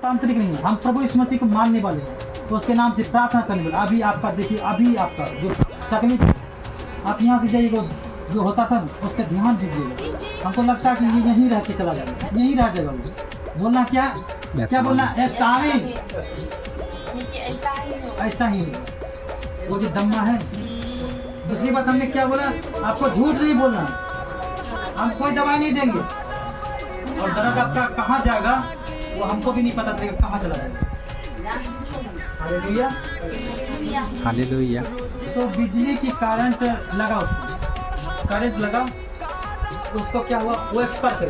तांत्रिक नहीं है, हम प्रभु यीशु मसीह को मानने वाले हैं, तो उसके नाम से प्रार्थना करने वाले। अभी आपका देखिए, अभी आपका जो तकलीफ, आप यहाँ से जाइएगा, जो होता था उस पर ध्यान दीजिएगा। हमको लगता है कि ये यहीं रह के चला जाएगा, यहीं रह जाएगा। बोलना क्या क्या बोलना, ऐसा ही वो जो दम्मा है। दूसरी बात हमने क्या बोला, आपको झूठ नहीं बोलना, हम कोई दवाई नहीं देंगे, और दर्द आपका कहाँ जाएगा वो हमको भी नहीं पता चलेगा, कहाँ चला जाएगा। Hallelujah hallelujah. तो बिजली की करंट लगा, करंट लगा, उसको क्या हुआ, वो एक्सपर्ट है।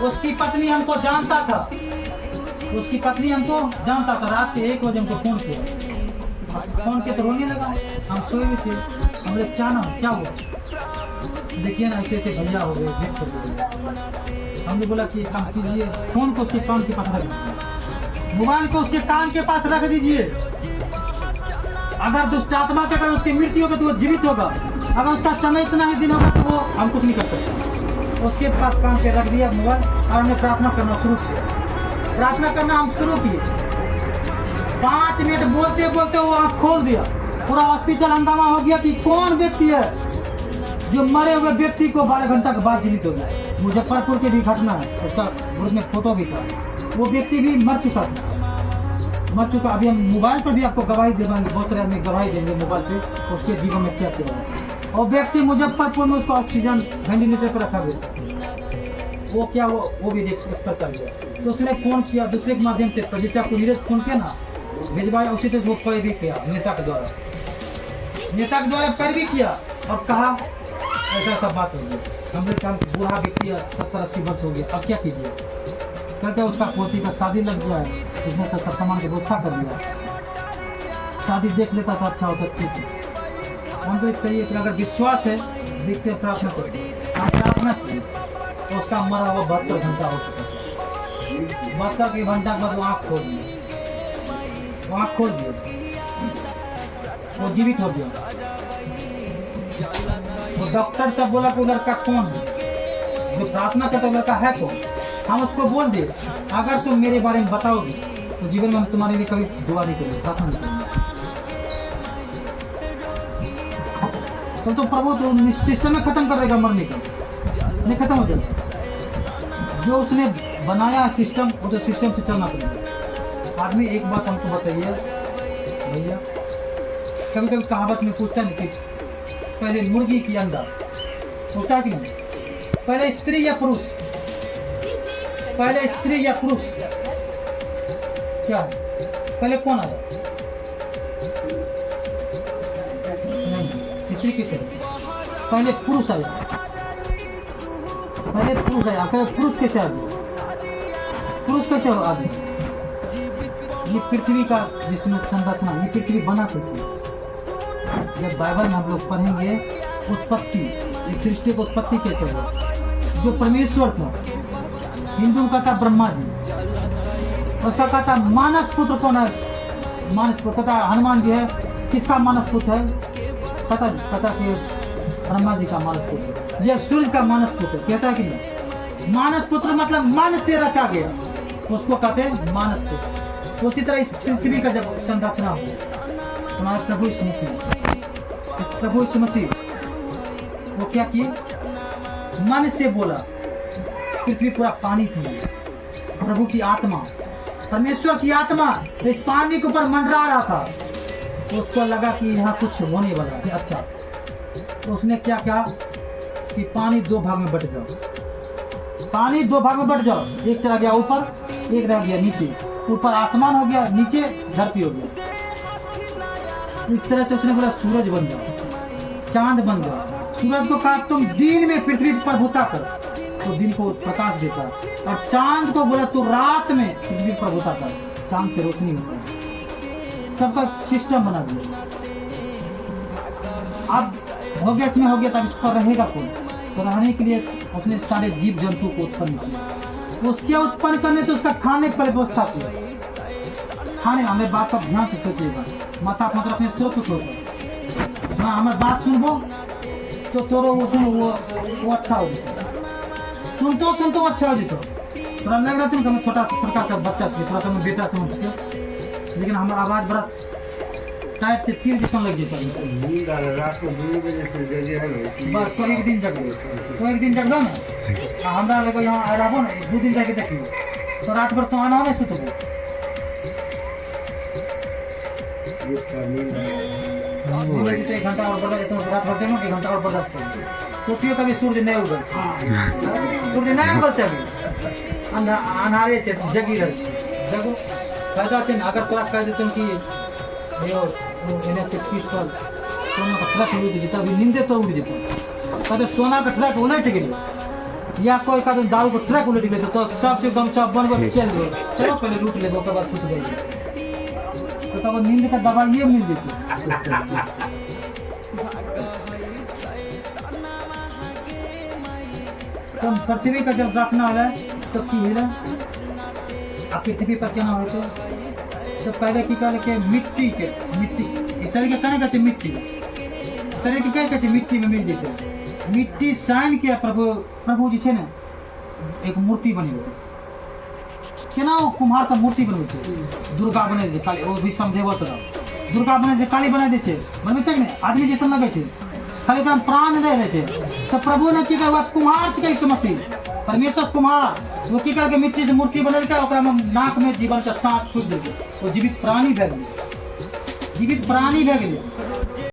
उसकी पत्नी हमको जानता था, उसकी पत्नी हमको जानता था। रात के 1 बजे हमको फोन किया, फोन के तो रोने लगा। हम सोए हुए थे, हमने क्या हुआ, देखिए ना ऐसे ऐसे भैया हो गए, भेंट कर गए। हमने बोला कि काम कीजिए, फोन को उसके कान के पास रख दीजिए, मोबाइल को उसके कान के पास रख दीजिए। अगर दुष्ट आत्मा के अगर उसकी मृत्यु होगी तो वो जीवित होगा, अगर उसका समय इतना ही दिन होगा तो वो हम कुछ नहीं कर सकते। उसके पास कान पे रख दिया मोबाइल, और हमने प्रार्थना करना शुरू किया। प्रार्थना करना हम शुरू किए, 5 मिनट बोलते बोलते वो आँख खोल दिया। पूरा हॉस्पिटल हंगामा हो गया कि कौन व्यक्ति है जो मरे हुए व्यक्ति को 12 घंटा के बाद जीवित हो गया। मुजफ्फरपुर की भी घटना है, उसका ग्रुप में फोटो भी था। वो व्यक्ति भी मर चुका था, मर चुका। अभी हम मोबाइल पर भी आपको गवाही दे देंगे, बहुत तरह में गवाही देंगे मोबाइल पे, उसके जीवन में क्या क्या है। और व्यक्ति मुजफ्फरपुर में उसको ऑक्सीजन वेंटिलेटर पर रखा गया, वो क्या वो भी एक्सपर्ट कर गया। तो उसने फोन किया दूसरे के माध्यम से, जैसे आपको नीरज फोन किया ना, भिजवाया, उसी तरह वो पैर भी किया नेता के द्वारा, पैर भी किया और कहा ऐसा सब बात हो गई। हमने कहा बूढ़ा व्यक्ति 70-80 वर्ष हो गया, अब क्या कीजिए। कहते उसका पोती का शादी लग गया है, उसने तो सब सामान की व्यवस्था कर दिया, शादी देख लेता था, अच्छा होता ठीक है। हमको चाहिए कि अगर विश्वास है, देखते प्रार्थना करें, आप प्रार्थना कीजिए। तो उसका मरा हुआ 72 घंटा हो चुका था। 72 घंटा के बाद वो आँख खोल दिया, आँख खोल दिया, वो जीवित हो गया। वो डॉक्टर से बोला कि लड़का कौन है, जो प्रार्थना करता है लड़का है कौन। हम उसको बोल दे, अगर तुम मेरे बारे में बताओगे तो जीवन में हम तुम्हारे लिए कभी दुआ नहीं करेंगे, प्रार्थना नहीं करेंगे। तो प्रभु तो सिस्टम में खत्म कर देगा, मरने का नहीं खत्म हो जाएगा। जो उसने बनाया सिस्टम, वो तो सिस्टम से चलना पड़ेगा। आदमी एक बात हमको बताइए भैया, कभी कभी कहावत में पूछता नहीं कि पहले मुर्गी की अंडा, पूछता है कि नहीं, पहले स्त्री या पुरुष, पहले स्त्री या पुरुष, क्या है पहले कौन आया? नहीं, स्त्री किसे, पहले पुरुष आया, पहले पुरुष आया। पुरुष कैसे आ गया, पुरुष कैसे आ गया? ये पृथ्वी का जिसमें संरचना, ये पृथ्वी बना कैसे? जब बाइबल में हम लोग पढ़ेंगे उत्पत्ति, इस सृष्टि को उत्पत्ति कैसे हुआ, जो परमेश्वर था, हिंदू का था ब्रह्मा जी, उसका कहता मानस पुत्र कौन है, मानस पुत्र कहता हनुमान जी है, किसका मानस पुत्र है, पता कि ब्रह्मा जी का मानस पुत्र, यह सूर्य का मानस पुत्र, कहता है कि नहीं। मानस पुत्र मतलब मन से रचा गया, उसको कहते हैं मानस पुत्र। उसी तरह इस पृथ्वी का जब संरचना हो, हमारे प्रभु यीशु मसीह वो क्या किए, मन से बोला, पृथ्वी पूरा पानी थी, प्रभु की आत्मा, परमेश्वर की आत्मा इस पानी के ऊपर मंडरा रहा था। तो उसको लगा कि यहाँ कुछ होने वाला है अच्छा। तो उसने क्या कहा कि पानी 2 भाग में बट जाओ, पानी 2 भाग में बट जाओ, एक चला गया ऊपर, एक रह गया नीचे, ऊपर आसमान हो गया, नीचे धरती हो गया। इस तरह से उसने बोला सूरज बन जाओ, चांद बन जाओ। सूरज को कहा तुम दिन में पृथ्वी पर प्रभुता कर, तो दिन को प्रकाश देता, और चांद को बोला तू रात में पृथ्वी पर प्रभुता कर, चांद से रोशनी होता है। सबका सिस्टम बना दिया। अब हो गया, इसमें हो गया, तब इस पर रहेगा कौन? तो रहने के लिए उसने सारे जीव जंतु को उत्पन्न किया। उसके उत्पन्न करने से उसका खाने की व्यवस्था किया। खाने हमें बात का ध्यान से सोचिएगा, माता मतलब अपने स्रोत को सोचो। हाँ, हमारी बात सुनबो तो तोरो वो सुनो, वो अच्छा हो जाता, सुनते हो अच्छा हो जाता। थोड़ा लग रहा था कि हम छोटा छोटा का बच्चा थे, थोड़ा सा हम बेटा समझ के, लेकिन हमारा आवाज़ बड़ा टाइट से तीर जैसा लग जाता है। नींद आ रहा रात को 2 बजे से जगे है ना। बस तो एक दिन जगो, तो एक दिन जगलो ना, हमरा लगे यहाँ आ रहो ना, 2 दिन जाके देखियो, तो रात भर तो आना हो नहीं सुतबो। नींद दिन तो 1 घंटा और बढ़ा देते हैं, रात भर देखो 1 घंटा और बढ़ा देते हैं। सोचियो कभी सूर्य नहीं उगल, सूर्य नहीं उगल छै, अन्हारे छै, जगी रहल छै, जगो फायदा छै ने। अगर तोरा कह देतन कि यो NH-31 पर सोना का ट्रक उड़ जेता, अभी नींदे तो उड़ जेता, कहते सोना का ट्रक उलट गेलै, या कोई कहते दारू का ट्रक उलट गेलै, तो सबसे गमछा बनबो चल गए, चलो पहले लूट लेबो, ओकर बाद छूट गई, तो तब नींद का दवाइए मिल जेती। तो पृथ्वी का जब रचना है तो की है, अब पृथ्वी पर क्या हो तो पहले की कहले के मिट्टी शरीर के कहने कहते मिट्टी, शरीर के क्या कहते मिट्टी में मिल जेते, मिट्टी साइन के प्रभु जी छे ने एक मूर्ति बनेबे, केना ओ कुम्हार सब मूर्ति बनबै छै, दुर्गा बने छै काली, ओ भी समझेबो तोरा, दुर्गा बने छै काली बना दै छै, बनबै छै ने आदमी जैसन लगे छै, खाली एकदम प्राण नहीं रहे थे। तो प्रभु ने की कहा कुम्हार छिकै यीशु मसीह, परमेश्वर कुम्हार, वो की करके मिट्टी से मूर्ति बनेलकै, ओकरा में नाक में जीवन का सांस फूक देलकै, वो जीवित प्राणी भए गेलै, जीवित प्राणी भए गेलै।